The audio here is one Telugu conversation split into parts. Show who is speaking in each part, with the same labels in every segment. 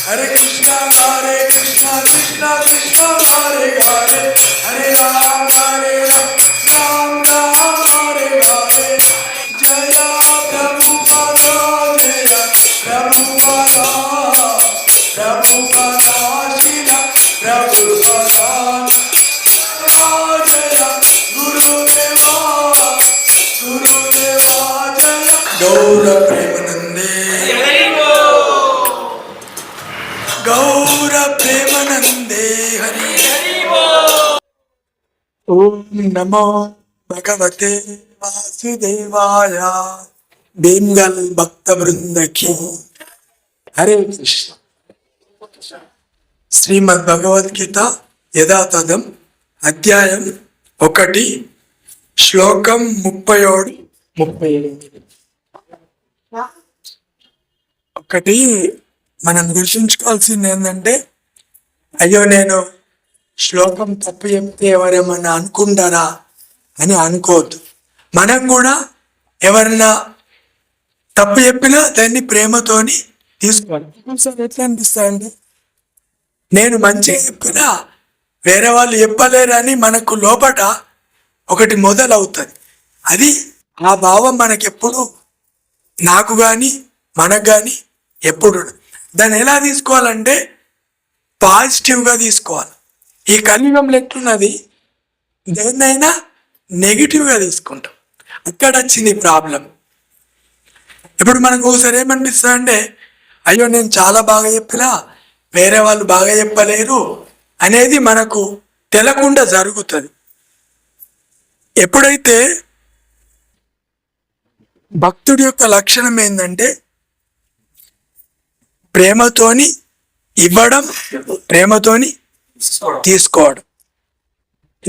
Speaker 1: Hare Krishna Krishna Krishna Hare Hare, Hare Ram Ram Hare Hare. Jaya Prabhupada, Jaya Prabhupada, Prabhupada Shila Prabhupada. Jaya Gurudeva, Gurudeva Jaya. Gaura Premanande, Gaura Premanande Hari. Om Namo Bhagavate Vasudevaya. Bengal Bhakta Vrinda ki Hare Krishna. శ్రీమద్ భగవద్గీత యథాతథం అధ్యాయం 1 శ్లోకం 37-38. ఒకటి మనం గుర్తుంచుకోవాల్సింది ఏంటంటే, అయ్యో నేను శ్లోకం తప్పు చెప్తే ఎవరేమన్నా అనుకుంటారా అని అనుకోవద్దు. మనం కూడా ఎవరన్నా తప్పు చెప్పినా దాన్ని ప్రేమతోని తీసుకోవాలి. ఎట్లా అనిపిస్తాయండి, నేను మంచిగా చెప్పినా వేరే వాళ్ళు చెప్పలేరని మనకు లోపట ఒకటి మొదలవుతుంది. అది ఆ భావం మనకెప్పుడు, నాకు కానీ మనకు కానీ ఎప్పుడు దాన్ని ఎలా తీసుకోవాలంటే పాజిటివ్గా తీసుకోవాలి. ఈ కలియుగంలో ఎట్లున్నది, దేన్నైనా నెగిటివ్గా తీసుకుంటాం. అక్కడ వచ్చింది ప్రాబ్లం. ఇప్పుడు మనకు ఒకసారి ఏమనిపిస్తుంది అంటే, అయ్యో నేను చాలా బాగా చెప్పినా వేరే వాళ్ళు బాగా చెప్పలేరు అనేది మనకు తెలకుండా జరుగుతుంది. ఎప్పుడైతే భక్తుడి యొక్క లక్షణం ఏంటంటే ప్రేమతోని ఇవ్వడం, ప్రేమతోని తీసుకోవడం.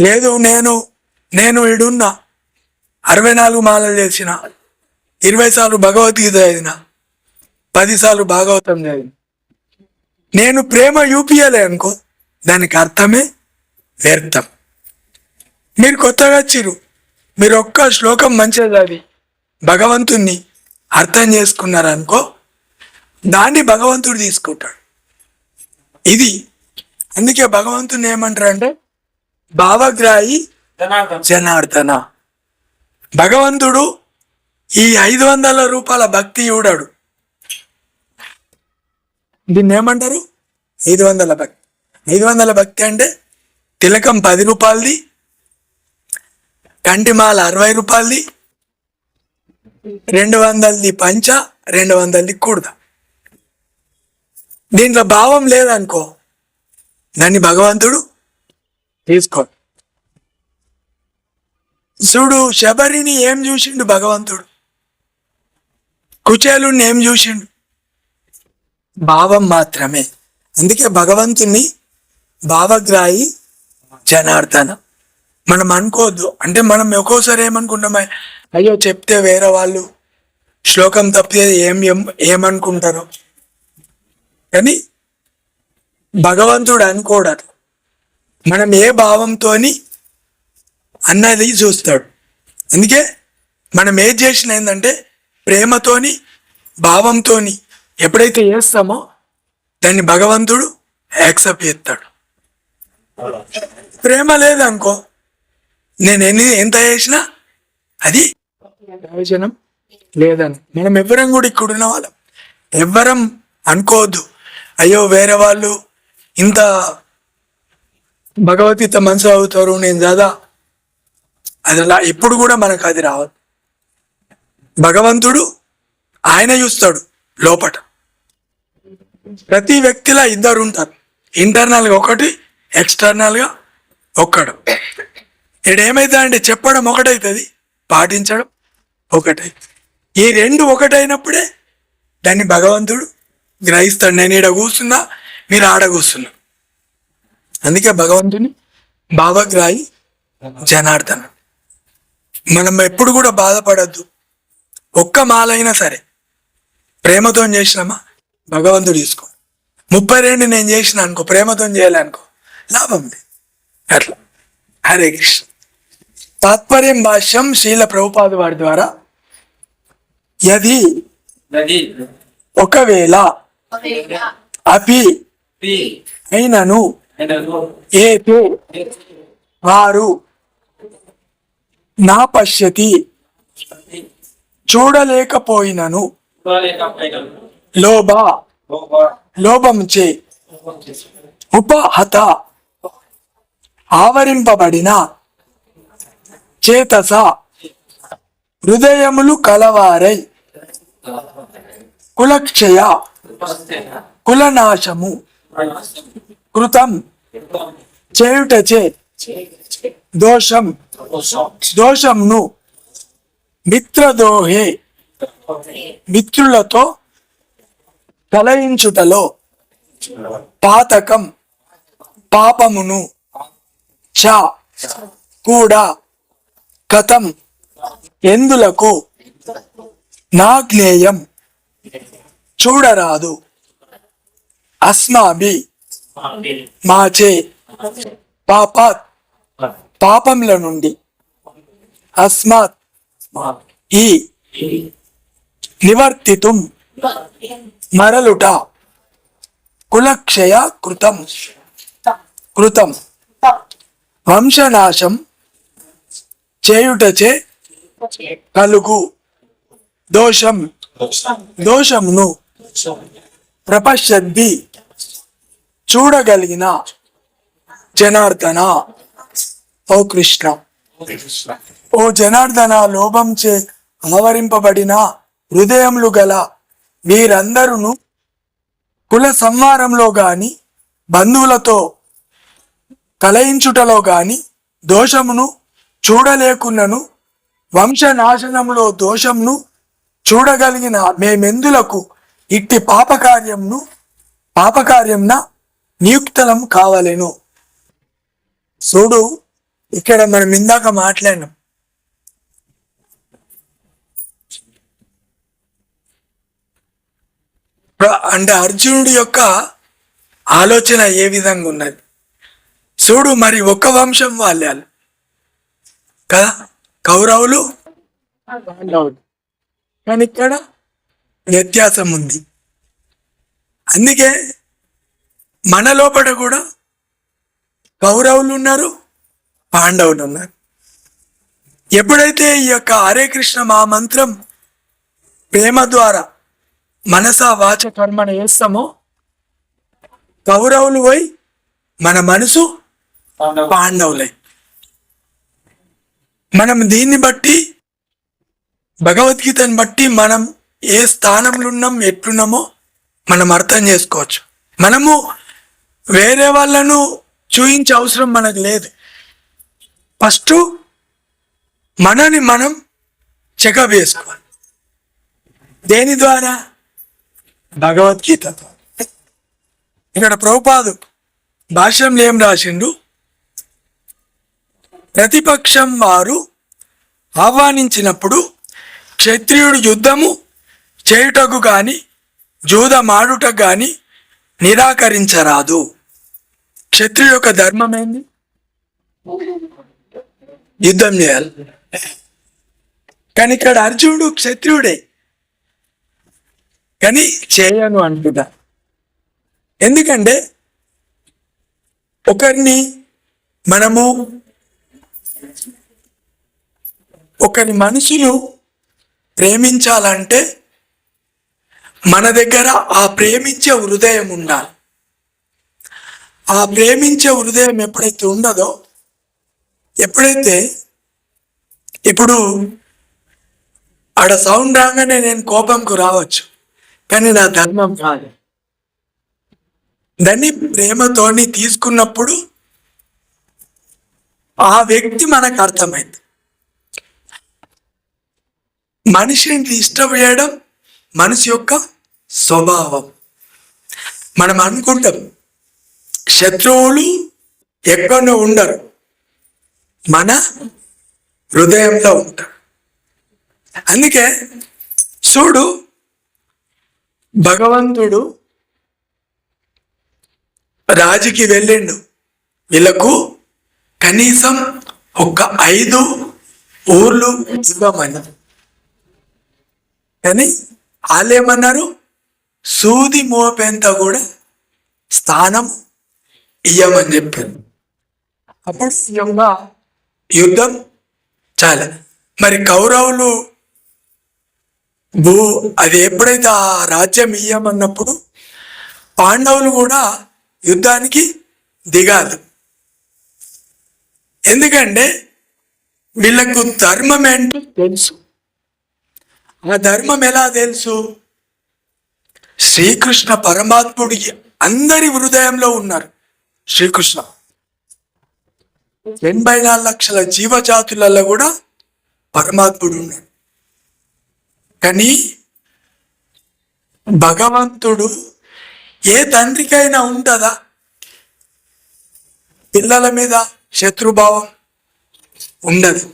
Speaker 1: లేదు నేను ఇడున్నా 64 మాలలు చేసిన, 20 సార్లు భగవద్గీత చదివిన, 10 సార్లు భాగవతం చదివిన, నేను ప్రేమ చూపియలే అనుకో, దానికి అర్థమే వ్యర్థం. మీరు కొత్తగా వచ్చిరు, మీరు ఒక్క శ్లోకం మంచిగా చదివి భగవంతుణ్ణి అర్థం చేసుకున్నారనుకో, దాన్ని భగవంతుడు తీసుకుంటాడు. ఇది అందుకే భగవంతుని ఏమంటారంటే భావగ్రాహి జనార్దన. భగవంతుడు ఈ 500 రూపాయల భక్తి చూడాడు. దీన్ని ఏమంటారు? 500 భక్తి. 500 భక్తి అంటే తిలకం 10 రూపాయలది, కంటిమాల 60 రూపాయలది, 200ది పంచ, 200ది కూడద. దీంట్లో భావం లేదనుకో, దాన్ని భగవంతుడు తీసుకో. చూడు, శబరిని ఏం చూసిండు భగవంతుడు, కుచేలుని ఏం చూసిండు? భావం మాత్రమే. అందుకే భగవంతుని భావగ్రాహి జనార్దన. మనం అనుకోవద్దు. అంటే మనం ఒక్కోసారి ఏమనుకుంటామా, అయ్యో చెప్తే వేరే వాళ్ళు శ్లోకం తప్పితే ఏమనుకుంటారు కానీ భగవంతుడు అనుకోడు. మనం ఏ భావంతోని అన్నది చూస్తాడు. అందుకే మనం ఏది చేసిన ఏంటంటే ప్రేమతోని భావంతోని ఎప్పుడైతే చేస్తామో దాన్ని భగవంతుడు యాక్సెప్ట్ చేస్తాడు. ప్రేమ లేదనుకో, నేను ఎంత చేసినా అది ప్రయోజనం లేదని మనం ఎవ్వరం కూడా ఇక్కడున్న వాళ్ళం ఎవ్వరం అనుకోవద్దు. అయ్యో వేరే వాళ్ళు ఇంత భగవద్గీత మనసు అవుతారు, నేను చదా, అది అలా ఎప్పుడు కూడా మనకు అది రావద్దు. భగవంతుడు ఆయన చూస్తాడు లోపట. ప్రతి వ్యక్తిలా 2 ఉంటారు, ఇంటర్నల్గా ఒకటి, ఎక్స్టర్నల్గా ఒక్కడు. ఇడేమైతే అంటే చెప్పడం ఒకటవుతుంది, పాటించడం ఒకటైతుంది. ఈ 2 ఒకటైనప్పుడే దాన్ని భగవంతుడు గ్రహిస్తాడు. నేను ఈడ కూర్చున్నా, మీరు ఆడ కూర్చున్నా. అందుకే భగవంతుని భావగ్రాహి జనార్దన. మనం ఎప్పుడు కూడా బాధపడద్దు. ఒక్క మాలైనా సరే ప్రేమతో చేసినామా భగవంతుడు తీసుకో. 32 నేను చేసిన అనుకో, ప్రేమతో చేయాలనుకో, లాభం లేదు. అట్లా. హరే కృష్ణ. తాత్పర్యం భాష్యం శ్రీల ప్రభుపాద వారి ద్వారా, యది ఒకవేళ అపి అయినను ఏతే వారు నా పశ్యతి చూడలేకపోయినను లోభ లోభంచే ఉపహత ఆవరింపబడిన చేతస హృదయములు కలవారై కులక్షయ కులనాశము కృతం చేయుటచే దోషంను మిత్రదోహే మిత్రులతో కలయించుటలో పాతకం పాపమును చ కూడా కథం ఎందులకు నా జ్ఞేయం చూడరాదు అస్మాభి మాచే పాపాత్ పాపముల నుండి అస్మాత్ ఈ నివర్తితుం మరలుట కులక్షయ కృతం వంశనాశం చేయుటచే కలుగు దోషంను ప్రపశ్యద్ది చూడగలిగిన జనార్దన ఓ కృష్ణ ఓ జనార్దన లోభంచే ఆవరింపబడిన హృదయములు గల వీరందరూ కుల సంహారంలో గాని బంధువులతో కలయించుటలో గాని దోషమును చూడలేకున్నను వంశనాశనంలో దోషంను చూడగలిగిన మేమెందులకు ఇట్టి పాపకార్యంన నియుక్తలం కావలేను. చూడు, ఇక్కడ మనం ఇందాక మాట్లాడినాం, అంటే అర్జునుడి యొక్క ఆలోచన ఏ విధంగా ఉన్నది చూడు. మరి ఒక వంశం వాళ్ళే కదా, కౌరవులు పాండవులు, కానీ ఇక్కడ వ్యత్యాసం ఉంది. అందుకే మన లోపల కూడా కౌరవులు ఉన్నారు, పాండవులు ఉన్నారు. ఎప్పుడైతే ఈ యొక్క హరే కృష్ణ మహామంత్రం ప్రేమ ద్వారా మనస వాచ కర్మను వేస్తామో, కౌరవులు పోయి మన మనసు పాండవులై, మనం దీన్ని బట్టి భగవద్గీతను బట్టి మనం ఏ స్థానంలో ఉన్నాం, ఎట్లున్నామో మనం అర్థం చేసుకోవచ్చు. మనము వేరే వాళ్ళను చూయించే అవసరం మనకు లేదు. ఫస్ట్ మనని మనం చెకప్ చేసుకోవాలి. దేని ద్వారా? భగవద్గీత ద్వారా. ఇక్కడ ప్రభుపాదు భాష్యంలో ఏం రాసిండు? ప్రతిపక్షం వారు ఆహ్వానించినప్పుడు క్షత్రియుడు యుద్ధము చేయుటకు గాని జూదమాడుటకు గాని నిరాకరించరాదు. క్షత్రియుడు యొక్క ధర్మం ఏంది? యుద్ధం చేయాలి. కానీ ఇక్కడ అర్జునుడు క్షత్రియుడే, కానీ చేయను అంటున్నా. ఎందుకంటే ఒకరి మనుషులు ప్రేమించాలంటే మన దగ్గర ఆ ప్రేమించే హృదయం ఉండాలి. ఆ ప్రేమించే హృదయం ఎప్పుడైతే ఉండదో, ఎప్పుడైతే ఇప్పుడు ఆడ సౌండ్ రాగానే నేను కోపంకు రావచ్చు, కానీ నా ధర్మం కాదు. దాన్ని ప్రేమతోని తీసుకున్నప్పుడు ఆ వ్యక్తి మనకు అర్థమైంది. మనిషిని డిస్టర్బ్ చేయడం మనిషి యొక్క స్వభావం. మనం అనుకుంటాం శత్రువులు ఎక్కడో ఉండరు, మన హృదయంలో ఉంటారు. అందుకే చూడు, భగవంతుడు రాజుకి వెళ్ళిండు, వీళ్ళకు కనీసం ఒక 5 ఊర్లు ఇవ్వమని. కానీ వాళ్ళేమన్నారు? సూది మోపేంత కూడా స్థానం ఇయ్యమని చెప్పారు. అప్పుడు ఈ యొక్క యుద్ధం చాలా. మరి కౌరవులు అది ఎప్పుడైతే ఆ రాజ్యం ఇయ్యమన్నప్పుడు పాండవులు కూడా యుద్ధానికి దిగాలి. ఎందుకంటే వీళ్ళకు ధర్మం ఏంటో తెలుసు. ఆ ధర్మం ఎలా తెలుసు? శ్రీకృష్ణ పరమాత్ముడికి అందరి హృదయంలో ఉన్నారు. శ్రీకృష్ణ 84 లక్షల జీవజాతులలో కూడా పరమాత్ముడు ఉన్నాడు. కానీ భగవంతుడు ఏ తండ్రికైనా ఉంటుందా పిల్లల మీద శత్రుభావం? ఉండదు.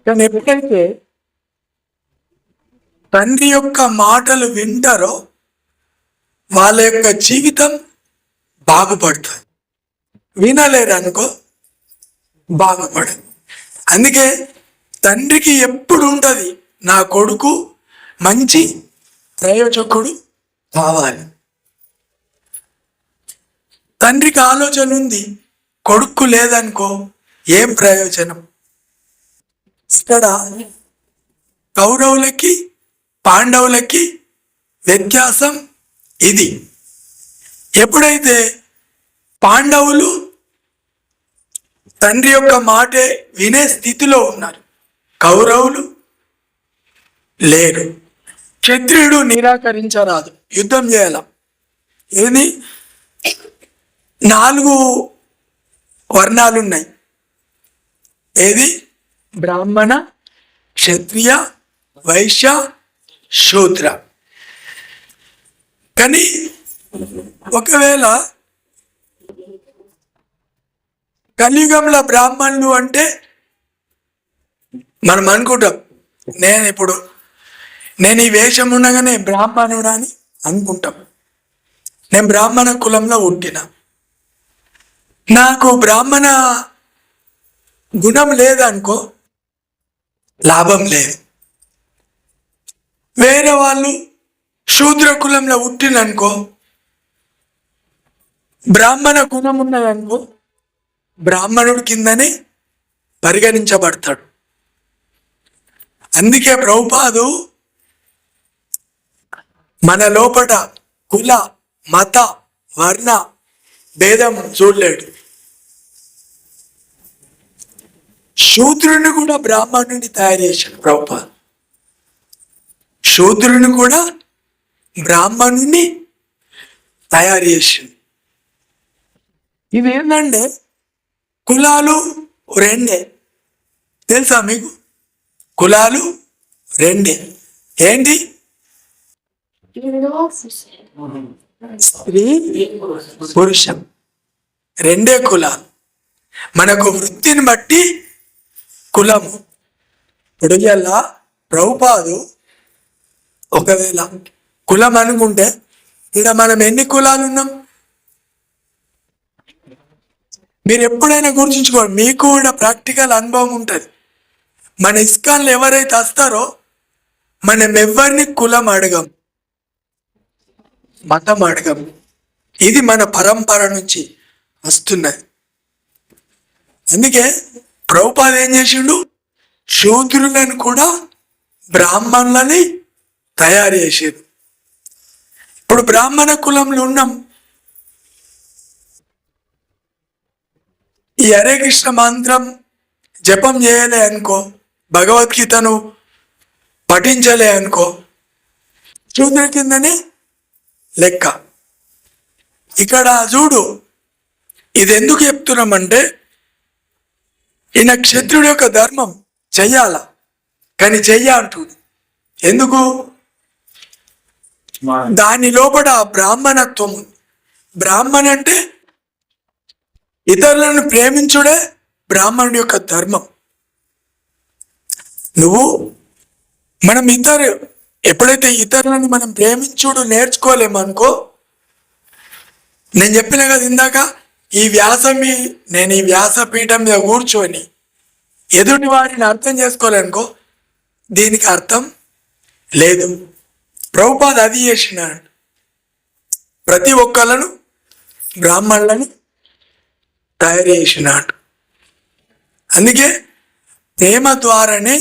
Speaker 1: కానీ ఎప్పుడైతే తండ్రి యొక్క మాటలు వింటారో వాళ్ళ యొక్క జీవితం బాగుపడుతుంది. వినలేరు అనుకో బాగుపడదు. అందుకే తండ్రికి ఎప్పుడు ఉంటుంది నా కొడుకు మంచి ప్రయోజకుడు కావాలి. తండ్రికి ఆలోచన ఉంది, కొడుకు లేదనుకో ఏం ప్రయోజనం? ఇక్కడ కౌరవులకి పాండవులకి వ్యత్యాసం ఇది. ఎప్పుడైతే పాండవులు తండ్రి యొక్క మాటే వినే స్థితిలో ఉన్నారు, కౌరవులు లేరు. క్షత్రియుడు నిరాకరించరాదు, యుద్ధం చేయాల. ఏది 4 వర్ణాలు ఉన్నాయి. ఏది? బ్రాహ్మణ, క్షత్రియ, వైశ్య, శూద్ర. కానీ ఒకవేళ కలియుగంలో బ్రాహ్మణులు అంటే మనం అనుకుంటాం, నేను ఈ వేషం ఉండగానే బ్రాహ్మణుడు అని అనుకుంటాం. నేను బ్రాహ్మణ కులంలో పుట్టిన, నాకు బ్రాహ్మణ గుణం లేదనుకో లాభం లేదు. వేరే వాళ్ళు శూద్ర కులంలో పుట్టిననుకో, బ్రాహ్మణ గుణం ఉన్నదనుకో బ్రాహ్మణుడి కిందనే పరిగణించబడతాడు. అందుకే ప్రభుపాదు మన లోపల కుల మత వర్ణ భేదం చూడలేడు. శూద్రుని కూడా బ్రాహ్మణుని తయారు చేశాడు ప్రభుపాదు. శూద్రుని కూడా బ్రాహ్మణుని తయారు చేసింది. ఇది ఏంటంటే కులాలు రెండే, తెలుసా మీకు? కులాలు రెండే. ఏంటి? స్త్రీ పురుషం రెండే కులాలు. మనకు వృత్తిని బట్టి కులము. ఇప్పుడు ఇలా ప్రభుపాదు ఒకవేళ కులం అనుకుంటే ఇక్కడ మనం ఎన్ని కులాలు ఉన్నాం? మీరు ఎప్పుడైనా గుర్తుంచుకోండి, మీకు కూడా ప్రాక్టికల్ అనుభవం ఉంటుంది. మన ఇస్కాన్లు ఎవరైతే వస్తారో మనం ఎవరిని కులం అడగం, మతం అడగం. ఇది మన పరంపర నుంచి వస్తున్నది. అందుకే ప్రభుపాద ఏం చేసిండు? శూద్రులను కూడా బ్రాహ్మణులని తయారు చేసారు. ఇప్పుడు బ్రాహ్మణ కులంలో ఉన్నాం. ఈ హరే కృష్ణ మంత్రం జపం చేయలే అనుకో, భగవద్గీతను పఠించలే అనుకో, శూద్ర కిందనే లెక్క. ఇక్కడ చూడు, ఇది ఎందుకు చెప్తున్నామంటే ఈయన క్షత్రుడి యొక్క ధర్మం చెయ్యాల, కానీ అంటుంది. ఎందుకు? దాని లోపల బ్రాహ్మణత్వం ఉంది. బ్రాహ్మణ అంటే ఇతరులను ప్రేమించుడే బ్రాహ్మణుడి యొక్క ధర్మం. మనం ఎప్పుడైతే ఇతరులను మనం ప్రేమించుడు నేర్చుకోలేమనుకో, నేను చెప్పిన కదా ఇందాక, నేను ఈ వ్యాసపీఠం మీద కూర్చొని ఎదుటి వారిని అర్థం చేసుకోలేనుకో దీనికి అర్థం లేదు. ప్రభుపాద అది చేసినాడు. ప్రతి ఒక్కళ్ళను బ్రాహ్మణులను తయారు చేసినాడు. అందుకే ప్రేమ ద్వారానే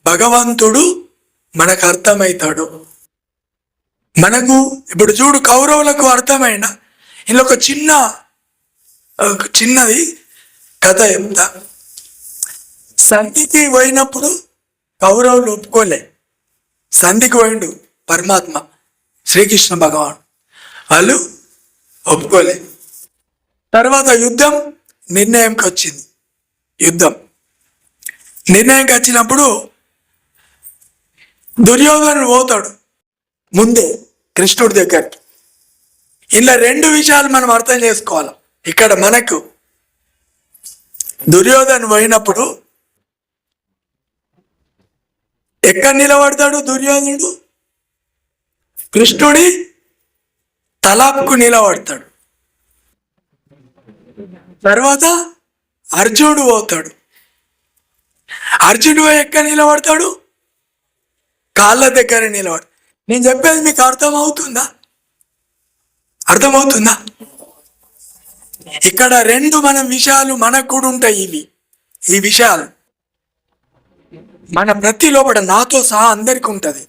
Speaker 1: భగవంతుడు మనకు అర్థమవుతాడు. మనకు ఇప్పుడు చూడు, కౌరవులకు అర్థమైన ఇలా ఒక చిన్నది కథ చెప్తా. సంధికి పోయినప్పుడు కౌరవులు ఒప్పుకోలే. సంధికి పోయిండు పరమాత్మ శ్రీకృష్ణ భగవాన్, వాళ్ళు ఒప్పుకోలే. తర్వాత యుద్ధం నిర్ణయంకి వచ్చింది. నిర్ణయంకి వచ్చినప్పుడు దుర్యోధనుడు పోతాడు ముందే కృష్ణుడి దగ్గరికి. ఇలా 2 విషయాలు మనం అర్థం చేసుకోవాలి. ఇక్కడ మనకు దుర్యోధను పోయినప్పుడు ఎక్కడ నిలబడతాడు దుర్యోధనుడు? కృష్ణుడి తలాపుకు నిలబడతాడు. తర్వాత అర్జునుడు పోతాడు. అర్జునుడు ఎక్కడ నిలబడతాడు? కాళ్ళ దగ్గర నిలబడు. నేను చెప్పేది మీకు అర్థమవుతుందా? ఇక్కడ 2 మనం విషయాలు మనకు కూడా ఉంటాయి. ఈ విషయాలు మన ప్రతి లోపల నాతో సహా అందరికి ఉంటుంది.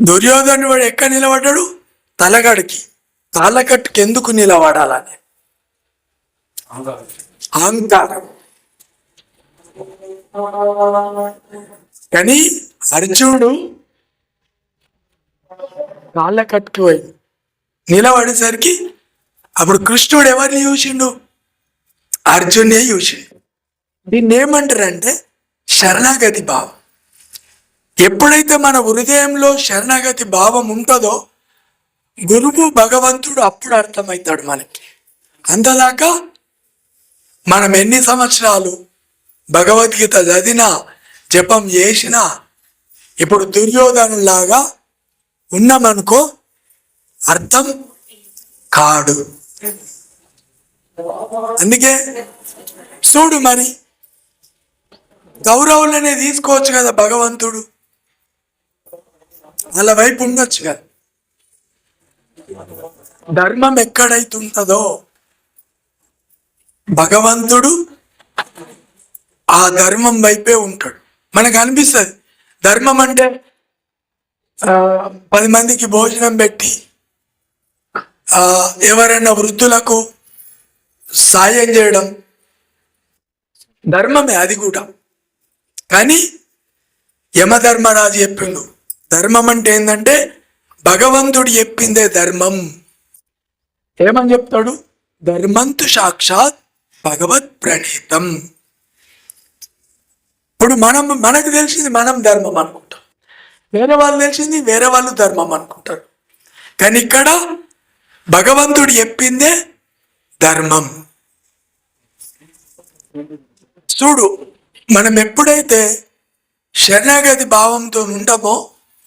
Speaker 1: దుర్యోధను వాడు ఎక్కడ నిలబడ్డాడు? తలగడికి. తాళకట్టుకి ఎందుకు నిలబడాలని? అహంకారం. కానీ అర్జునుడు తాళ్ళకట్టుకి పోయి నిలబడేసరికి అప్పుడు కృష్ణుడు ఎవరిని చూసిండు? అర్జునే చూసిండు. దీన్ని ఏమంటారంటే శరణాగతి భావం. ఎప్పుడైతే మన హృదయంలో శరణాగతి భావం ఉంటుందో గురువు భగవంతుడు అప్పుడు అర్థమవుతాడు మనకి. అంతదాకా మనం ఎన్ని సంవత్సరాలు భగవద్గీత చదివినా జపం చేసినా ఇప్పుడు దుర్యోధనులాగా ఉన్నామనుకో అర్థం కాడు. అందుకే చూడు, మరి కౌరవులనే తీసుకోవచ్చు కదా భగవంతుడు, వాళ్ళ వైపు ఉండొచ్చు కదా. ధర్మం ఎక్కడైతుంటుందో భగవంతుడు ఆ ధర్మం వైపే ఉంటాడు. మనకు అనిపిస్తుంది ధర్మం అంటే 10 మందికి భోజనం పెట్టి ఎవరైనా వృద్ధులకు సాయం చేయడం ధర్మమే, అది కూడా. కానీ యమధర్మరాజు చెప్పిండు ధర్మం అంటే ఏంటంటే భగవంతుడు చెప్పిందే ధర్మం. ఏమని చెప్తాడు? ధర్మంతు సాక్షాత్ భగవత్ ప్రణీతం. ఇప్పుడు మనకు తెలిసింది మనం ధర్మం అనుకుంటాం, వేరే వాళ్ళు తెలిసింది వేరే వాళ్ళు ధర్మం అనుకుంటారు. కానీ ఇక్కడ భగవంతుడు చెప్పిందే ధర్మం. చూడు, మనం ఎప్పుడైతే శరణాగతి భావంతో ఉంటామో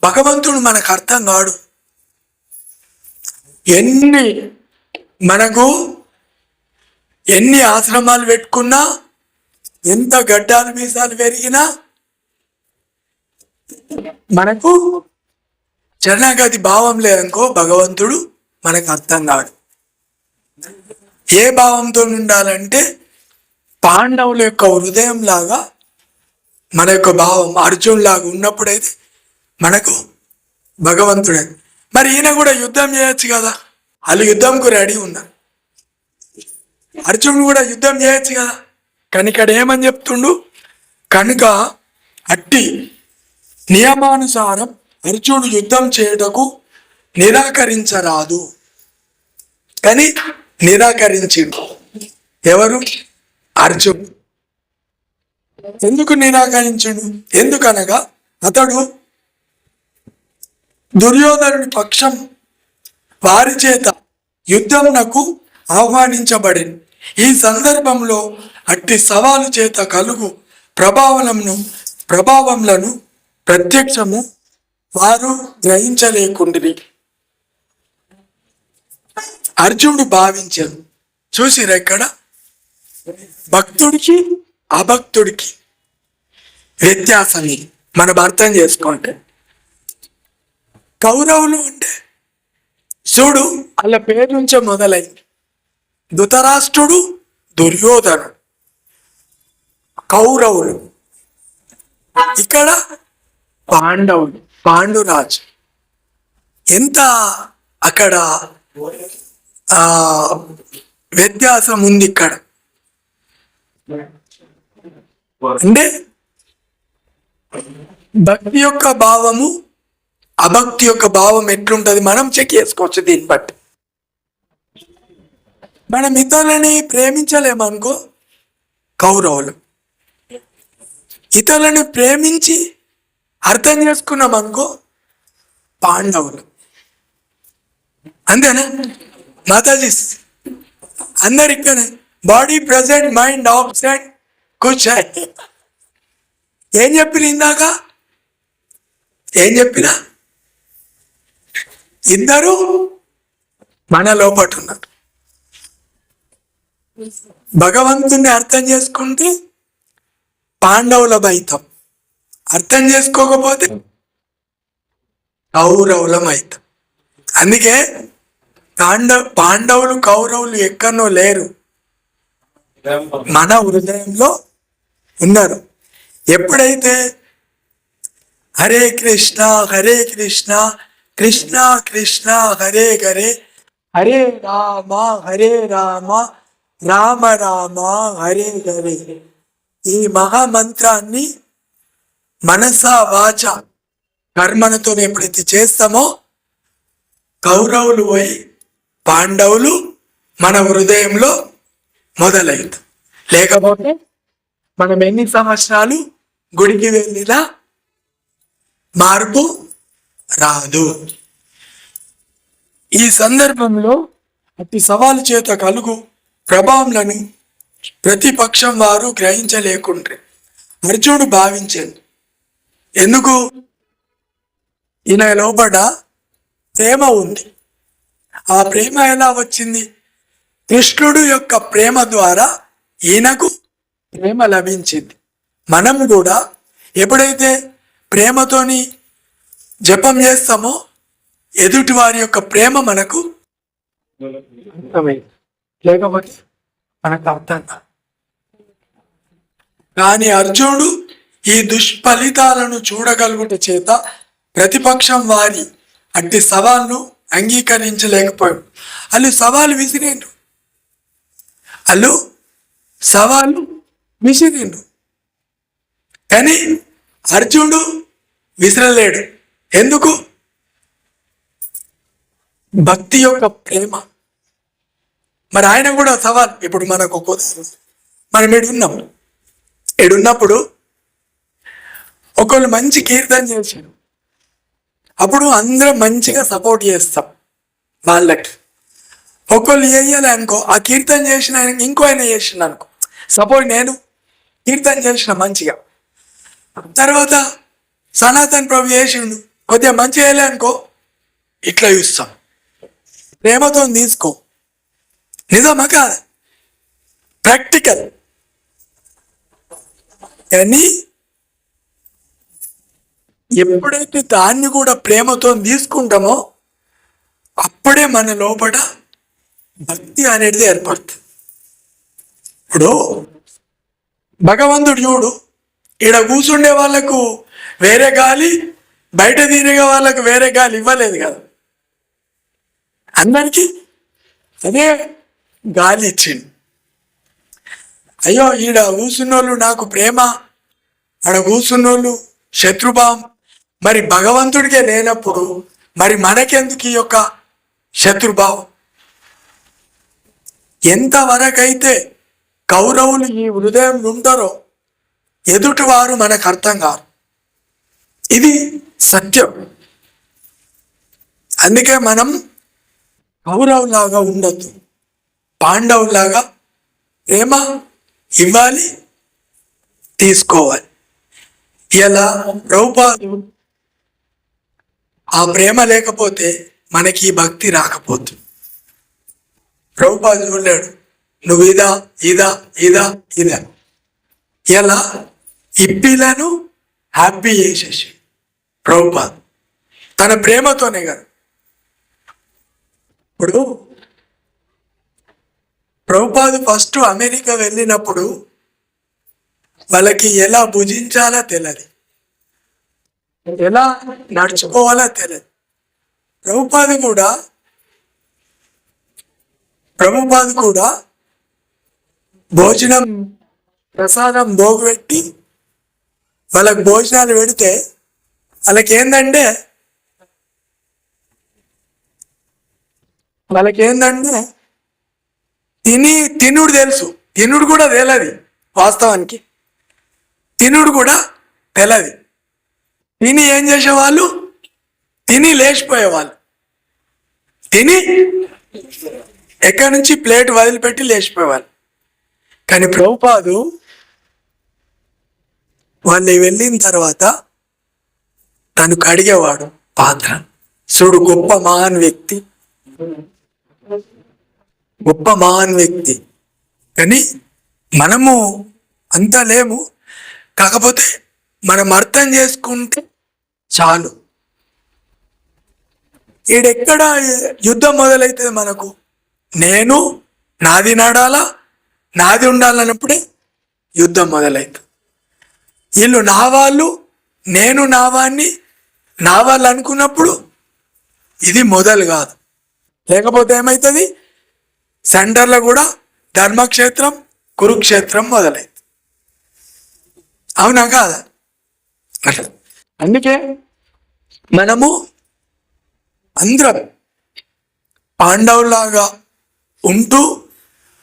Speaker 1: భగవంతుడు మనకు అర్థం కాడు. ఎన్ని ఆశ్రమాలు పెట్టుకున్నా, ఎంత గడ్డాలు మీసాలు పెరిగినా మనకు శరణాగతి భావం లేదనుకో భగవంతుడు మనకు అర్థం కాడు. ఏ భావంతో ఉండాలంటే పాండవుల యొక్క హృదయం లాగా మన యొక్క భావం అర్జున్ లాగా ఉన్నప్పుడైతే మనకు భగవంతుడే. మరి ఈయన కూడా యుద్ధం చేయొచ్చు కదా, వాళ్ళు యుద్ధంకు రెడీ ఉన్నారు. అర్జునుడు కూడా యుద్ధం చేయొచ్చు కదా. కానీ ఇక్కడ ఏమని చెప్తుండు? కనుక అట్టి నియమానుసారం అర్జునుడు యుద్ధం చేయటకు నిరాకరించరాదు. కానీ నిరాకరించిండు. ఎవరు? అర్జునుడు. ఎందుకు నిరాకరించిండు? ఎందుకనగా అతడు దుర్యోధనుడి పక్షం వారి చేత యుద్ధమునకు ఆహ్వానించబడింది. ఈ సందర్భంలో అట్టి సవాలు చేత కలుగు ప్రభావములను ప్రత్యక్షము వారు గ్రహించలేకుండిరి. అర్జునుడు భావించారు. చూసిరా ఇక్కడ భక్తుడికి అభక్తుడికి వ్యత్యాసం మనం అర్థం చేసుకుంటే, కౌరవులు అంటే చూడు వాళ్ళ పేరు నుంచే మొదలైంది. ధృతరాష్ట్రుడు, దుర్యోధనుడు, కౌరవులు, ఇక్కడ పాండవులు, పాండురాజు. ఎంత అక్కడ వ్యత్యాసం ఉంది ఇక్కడ. అంటే భక్తి యొక్క భావము, అభక్తి యొక్క భావం ఎట్లుంటది మనం చెక్ చేసుకోవచ్చు. దీన్ని బట్టి మనం ఇతరులని ప్రేమించలేమనుకో కౌరవులు, ఇతరులను ప్రేమించి అర్థం చేసుకున్నాం అనుకో పాండవులు. అంతేనా మాతాజీ? అందరికనే బాడీ ప్రజెంట్, మైండ్ ఆబ్సెంట్, కూర్చాయి. ఏం చెప్పిన ఇందాక? ఏం చెప్పినా ఇద్దరు మన లోపట ఉన్నారు. భగవంతుని అర్థం చేసుకుంటే పాండవుల బైతం, అర్థం చేసుకోకపోతే కౌరవులం అవుతాం. అందుకే పాండవులు కౌరవులు ఎక్కడనో లేరు, మన హృదయంలో ఉన్నారు. ఎప్పుడైతే హరే కృష్ణ హరే కృష్ణ కృష్ణ కృష్ణ హరే హరే హరే రామ హరే రామ రామ రామ హరే హరే, ఈ మహామంత్రాన్ని మనస వాచ కర్మలతో ఎప్పుడైతే చేస్తామో కౌరవులు పోయి పాండవులు మన హృదయంలో మొదలైంది. లేకపోతే మనం ఎన్ని సంవత్సరాలు గుడికి వెళ్ళినా మార్పు రాదు. ఈ సందర్భంలో అతి సవాలు చేత కలుగు ప్రభావంలను ప్రతిపక్షం వారు గ్రహించలేకుండ్రి. అర్జునుడు భావించాడు, ఎందుకు? ఈయన లోపల ప్రేమ ఉంది. ఆ ప్రేమ ఎలా వచ్చింది? కృష్ణుడు యొక్క ప్రేమ ద్వారా ఈయనకు ప్రేమ లభించింది. మనం కూడా ఎప్పుడైతే ప్రేమతోని జపం చేస్తామో ఎదుటి వారి యొక్క ప్రేమ మనకు అర్థమైంది, లేకపోతే మనకు అర్థం కాదు. కానీ అర్జునుడు ఈ దుష్ఫలితాలను చూడగలుగుట చేత ప్రతిపక్షం వారి అట్టి సవాల్ను అంగీకరించలేకపోయాడు. వాళ్ళు సవాలు విసిరేండు, వాళ్ళు సవాలు విసిరిండు. కానీ అర్జునుడు విసిరలేడు. ఎందుకు? భక్తి యొక్క ప్రేమ. మరి ఆయన కూడా సవాల్. ఇప్పుడు మనకు ఒక మనం ఎడున్నప్పుడు ఒకళ్ళు మంచి కీర్తన చేశారు, అప్పుడు అందరం మంచిగా సపోర్ట్ చేస్తాం వాళ్ళకి. ఒకళ్ళు వేయాలి అనుకో, ఆ కీర్తన చేసిన ఆయన ఇంకో ఆయన చేసిన అనుకో, సపోర్ట్ నేను కీర్తన చేసిన మంచిగా, తర్వాత సనాతన్ ప్రభు చేసిండు కొద్దిగా మంచి వేయాలి అనుకో, ఇట్లా చూస్తాం. ప్రేమతో తీసుకో. నిజమా కాదు? ప్రాక్టికల్. కానీ ఎప్పుడైతే దాన్ని కూడా ప్రేమతో తీసుకుంటామో అప్పుడే మన లోపల భక్తి అనేది ఏర్పడుతుంది. ఇప్పుడు భగవంతుడు చూడు, ఈడ కూర్చుండే వాళ్ళకు వేరే గాలి, బయట తిరిగే వాళ్ళకు వేరే గాలి ఇవ్వలేదు కదా, అందరికీ అదే గాలి ఇచ్చింది. అయ్యో ఈడ కూర్చున్నోళ్ళు నాకు ప్రేమ, ఆడ కూర్చున్నోళ్ళు శత్రుభావం. మరి భగవంతుడికే లేనప్పుడు మరి మనకెందుకు ఈ యొక్క శత్రుభావం? ఎంతవరకైతే కౌరవులు ఈ హృదయం ఉంటారో ఎదుటి వారు మనకు అర్థం కారు. ఇది సత్యం. అందుకే మనం కౌరవులాగా ఉండొద్దు, పాండవులాగా ప్రేమ ఇవ్వాలి, తీసుకోవాలి. ఇలా ప్రభుపాదు ఆ ప్రేమ లేకపోతే మనకి ఈ భక్తి రాకపోతుంది. ప్రభుపాదు చూడలేడు, నువ్వు ఇదా ఇదా ఇదా ఇదా, ఇలా ఇప్పిలను హ్యాపీ చేసేసి ప్రభుపాదు తన ప్రేమతోనే కదా. ఇప్పుడు ప్రభుపాదు ఫస్ట్ అమెరికా వెళ్ళినప్పుడు వాళ్ళకి ఎలా భుజించాలో తెలియదు, ఎలా నడుచుకోవాలో తెలియదు. ప్రభుపాదు కూడా భోజనం ప్రసాదం భోగపెట్టి వాళ్ళకి భోజనాలు పెడితే వాళ్ళకేందంటే తినుడు తెలుసు, తినుడు కూడా తెలియదు. వాస్తవానికి తినుడు కూడా తెలియదు. తిని ఏం చేసేవాళ్ళు, తిని లేచిపోయేవాళ్ళు. తిని ఎక్కడి నుంచి ప్లేట్ వదిలిపెట్టి లేచిపోయేవాళ్ళు. కానీ ప్రభుపాదు వాళ్ళు వెళ్ళిన తర్వాత తను కడిగేవాడు పాత్ర. చూడు, గొప్ప మహాన్ వ్యక్తి. కానీ మనము అంతా లేము. కాకపోతే మనం అర్థం చేసుకుంటే చాలు. ఈడెక్కడ యుద్ధం మొదలైతుంది మనకు? నేను నాది నడాలా, నాది ఉండాలన్నప్పుడే యుద్ధం మొదలైతుంది. వీళ్ళు నా వాళ్ళు, నేను నా వాణ్ణి, నా వాళ్ళు అనుకున్నప్పుడు ఇది మొదలు కాదు. లేకపోతే ఏమవుతుంది? సెంటర్లో కూడా ధర్మక్షేత్రం, కురుక్షేత్రం మొదలైంది. అవునా కాదా? అట్లా అందుకే మనము అందరం పాండవులాగా ఉంటూ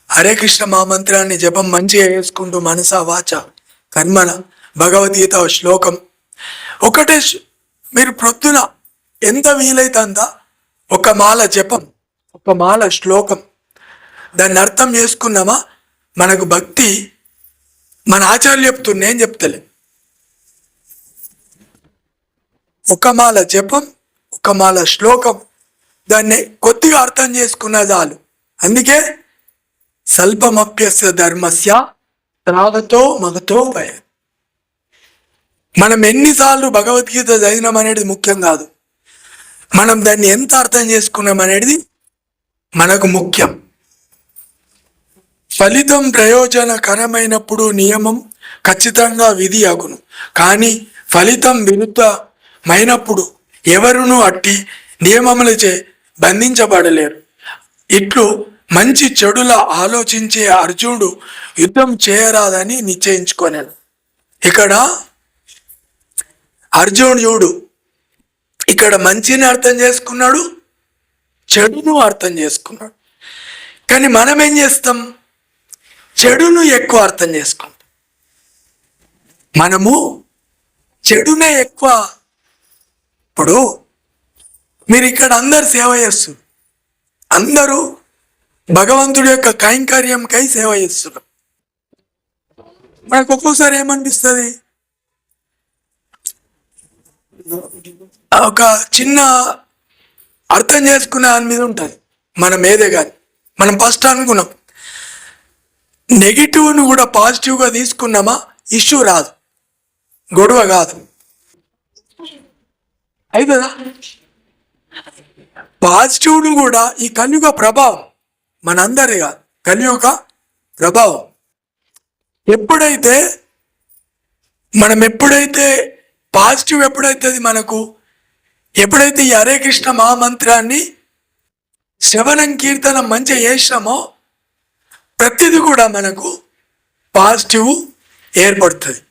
Speaker 1: హరే కృష్ణ మహామంత్రాన్ని జపం మంచిగా చేసుకుంటూ మనసా వాచ కర్మన భగవద్గీత శ్లోకం ఒకటే. మీరు ప్రొద్దున ఎంత వీలైతే అంత ఒక మాల జపం, ఒక మాల శ్లోకం, దాన్ని అర్థం చేసుకున్నామా మనకు భక్తి. మన ఆచార్యులు చెప్తున్నా, ఏం చెప్తలే. ఒక మాల జపం, ఒక మాల శ్లోకం, దాన్ని కొద్దిగా అర్థం చేసుకున్న చాలు. అందుకే స్వల్పమప్యస్య ధర్మస్య త్రాగతో మగతో భయ. మనం ఎన్నిసార్లు భగవద్గీత చదివినాం అనేది ముఖ్యం కాదు, మనం దాన్ని ఎంత అర్థం చేసుకున్నాం అనేది మనకు ముఖ్యం. ఫలితం ప్రయోజనకరమైనప్పుడు నియమం ఖచ్చితంగా విధి అగును, కానీ ఫలితం విరుద్ధమైనప్పుడు ఎవరునూ అట్టి నియమములచే బంధించబడలేరు. ఇట్లు మంచి చెడుల ఆలోచించే అర్జునుడు యుద్ధం చేయరాదని నిశ్చయించుకోలేడు. ఇక్కడ అర్జునుడు ఇక్కడ మంచిని అర్థం చేసుకున్నాడు, చెడును అర్థం చేసుకున్నాడు. కానీ మనం ఏం చేస్తాం? చెడును ఎక్కువ అర్థం చేసుకుంటాం. మనము చెడునే ఎక్కువ. ఇప్పుడు మీరు ఇక్కడ అందరు సేవ చేస్తున్నారు, అందరూ భగవంతుడి యొక్క కైంకర్యంకై సేవ చేస్తున్నారు. మనకు ఒక్కోసారి ఏమనిపిస్తుంది? ఒక చిన్న అర్థం చేసుకునే దాని మీద ఉంటుంది మనం ఏదే కానీ. మనం ఫస్ట్ అనుకున్నాం, నెగిటివ్ను కూడా పాజిటివ్గా తీసుకున్నామా ఇష్యూ రాదు, గొడవ కాదు. అవుతుందా? పాజిటివ్ను కూడా ఈ కలియుగ ప్రభావం, మనందరి కాదు, కలియుగ ప్రభావం. ఎప్పుడైతే పాజిటివ్ ఎప్పుడైతుంది మనకు, ఎప్పుడైతే ఈ హరే కృష్ణ మహామంత్రాన్ని శ్రవణం కీర్తనం మంచిగా చేసినామో ప్రతిదీ కూడా మనకు పాజిటివ్ ఏర్పడుతుంది.